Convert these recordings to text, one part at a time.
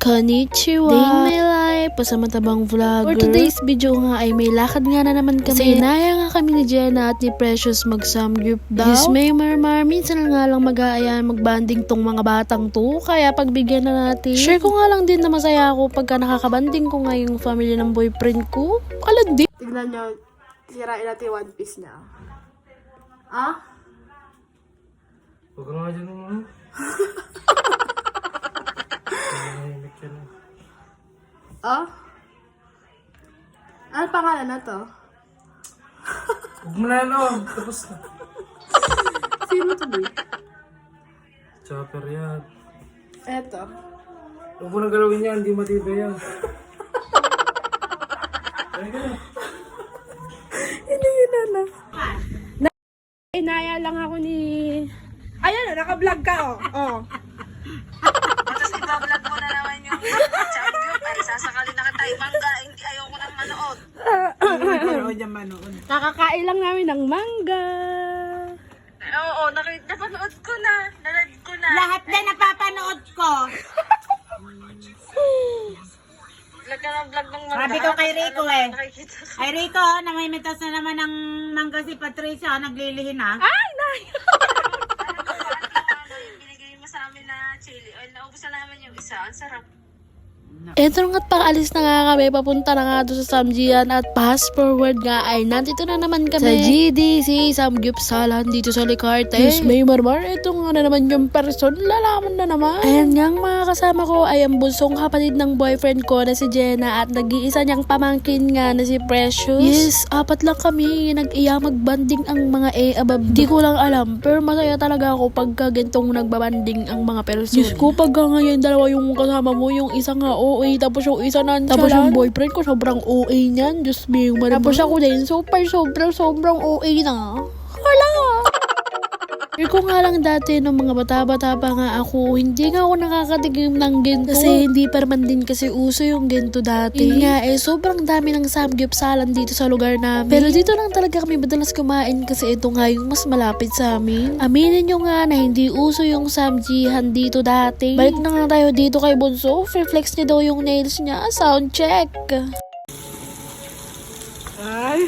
Konnichiwa! Day in my life, pasamatabang vlogger. For today's video nga ay may lakad nga na naman kami. Kasi inaya nga kami ni Jenna at ni Precious mag-samgyup daw. Yes, may marmar. Minsan nga lang mag-aayan, mag-banding tong mga batang to. Kaya pagbigyan na natin. Share ko nga lang din na masaya ako pagka nakakabanding ko nga yung family ng boyfriend ko. Kalad din. Tignan nyo, sirain natin yung one piece niya. Ah? Huwag ka nga dyan naman. Ah? Ano pangalan na to? Huwag mo na ano, tapos na. Sino to ba? Chopper yan. Eto. Huwag mo na galawin yan, hindi matibay yan. Hindi yun na. Inaya lang ako ni... Ayan, naka-vlog ka, oh. Tapos ibablog mo na naman yung samgyup ay sasakalin na kita mangga, hindi ayoko nang manood. Kakakain lang namin ng mangga. Oo, napanood ko na, nanood ko na. Lahat na napapanood ko. Vlog ka ng vlog ng mangga. Sabi ko kay Rico eh. Nakikita ko. Ay Rico, namimitas na naman ng mangga si Patricia. Naglilihin na. Ay, nay! Yung binigay mo sa amin na chili, ay naubos na namin yung isa, ang sarap. Eto nga't paalis na nga kami, papunta na nga doon sa Samjian at fast forward nga ay nandito na naman kami sa GDC Samgyup Salan dito sa Licarte. Yes, may marmar. Ito nga na naman yung person, lalaman na naman. Ayan nga ang mga kasama ko ay ang bunsong kapatid ng boyfriend ko na si Jenna at nag-iisa niyang pamangkin nga na si Precious. Yes, apat lang kami, nag-iya magbanding ang mga abab. Di ko lang alam, pero masaya talaga ako pagka gantong nagbabanding ang mga person. Yes ko, pagka ngayon dalawa yung kasama mo, yung isa nga OA, tapos yung isa nonchalant. Tapos yung boyfriend ko, sobrang OA niyan. Diyos me, tapos ako din, sobrang OA na. Hala! Ko nga lang dati nung mga bata-bata pa nga ako, hindi nga ako nakakatigim ng gento. Kasi hindi perman din kasi uso yung gento dati. Yun nga sobrang dami ng samgyup salan dito sa lugar namin. Pero dito lang talaga kami madalas kumain kasi ito nga yung mas malapit sa amin. Aminin nyo nga na hindi uso yung samjihan dito dati. Balik na nga tayo dito kay Bunso. Flex niya daw yung nails niya. Sound check. Ay.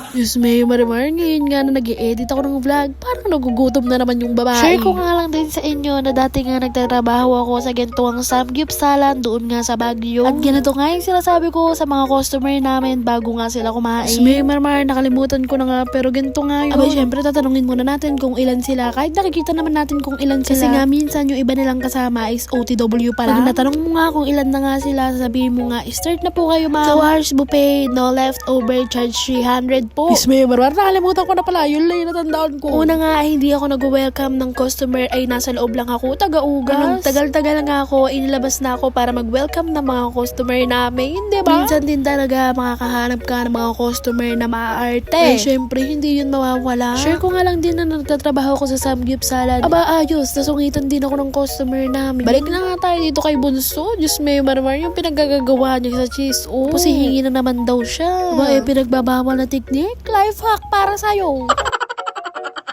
Diyos may marimar, ngayon nga na nag-i-edit ako ng vlog, parang nagugutom na naman yung babae. Share ko nga lang din sa inyo na dati nga nagtatrabaho ako sa ganitong samgyup salan doon nga sa Baguio. At ganito nga yung sinasabi ko sa mga customer namin bago nga sila kumain. Diyos may marimar, nakalimutan ko na nga pero ganito nga yun. Aba syempre tatanungin muna natin kung ilan sila, kahit nakikita naman natin kung ilan sila. Kasi nga minsan yung iba nilang kasama is OTW pala. Pag natanong mo nga kung ilan na nga sila, sabihin mo nga, start na po kayo ma'am. 2 hours buffet, no leftover, charge 300 po. Miss May Marmar, nakalimutan ko na pala. Yun lang yung natandaan ko. Una nga, hindi ako nag-welcome ng customer ay nasa loob lang ako, taga-ugas. Tagal-tagal nga ako, inilabas na ako para mag-welcome ng mga customer namin, diba? Minsan din talaga makakahanap ka ng mga customer na maaarte. Eh, syempre, hindi yun mawawala. Share ko nga lang din na nagtatrabaho ko sa Samgyup Salan. Aba, ayos, nasungitan din ako ng customer namin. Balik na nga tayo dito kay Bunso. Diyos May Marmar, yung pinagagagawa niya sa cheese. Oh, kasi hingi na naman daw siya. Aba, pinagbabawal na technique. Life hack para sa'yo.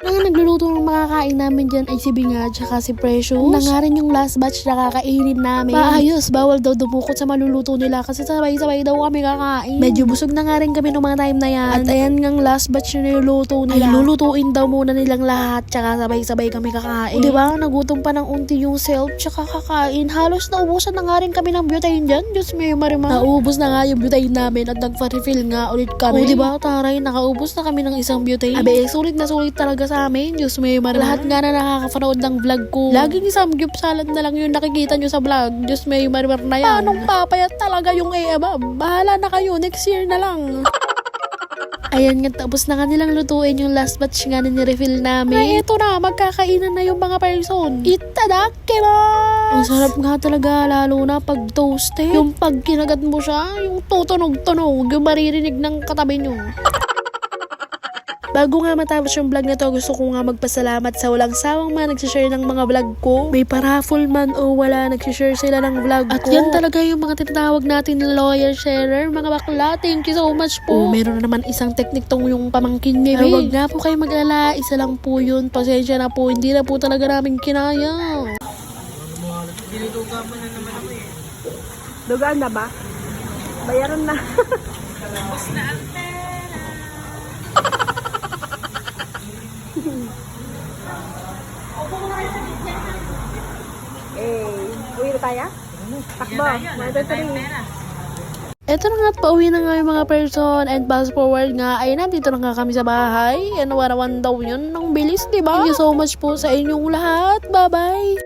Ang nagluluto ng makakain namin dyan ay si Binga tsaka si Precious. Na nga rin yung last batch na kakainin namin. Maayos, bawal daw dumukot sa maluluto nila kasi sabay-sabay daw kami kakain. Medyo busog na nga rin kami nung mga time na yan. At ayan ngang last batch na niluluto nila. Ay lulutuin daw muna nilang lahat tsaka sabay-sabay kami kakain. O diba, nagutom pa ng unti yung self tsaka kakain. Halos naubusan na nga rin kami ng butane dyan. Diyos may marima. Naubos na nga yung butane namin at nagpa-refill nga ulit kami. O diba, taray, nakaubos na kami ng isang butane. Abe, sulit na sulit talaga sa amin. Diyos may marima. Lahat nga na nakakapanood ng vlog ko. Laging samgyup salad na lang yung nakikita nyo sa vlog. Diyos may marima na yan. Paanong papayat talaga yung bahala na kayo. Next year na lang. Ayan nga, tapos na nga nilang lutuin yung last batch nga na nirefill namin. Ay, eto na, magkakainan na yung mga person. Itadakimasu! Ang sarap nga talaga, lalo na pag toasted. Yung pag kinagat mo siya, yung tutunog-tunog, yung maririnig ng katabi nyo. Bago nga matapos yung vlog na to, gusto ko nga magpasalamat sa walang sawang mga nagsishare ng mga vlog ko. May paraffol man o wala, nagsishare sila ng vlog ko. At yan talaga yung mga tinatawag natin na loyal sharer, mga bakla. Thank you so much po. Meron na naman isang technique tong yung pamangkin ni Ray. Huwag na po kayo mag-ala, isa lang po yun. Pasensya na po, hindi na po talaga namin kinaya. Dugaan na ba? Bayaran na. Uwi na tayo? Takbo. Eto na nga at pauwi na nga yung mga person and fast forward nga ay nandito na nga kami sa bahay. Ano warawan daw yun ng bilis, diba? Thank you so much po sa inyong lahat. Bye-bye!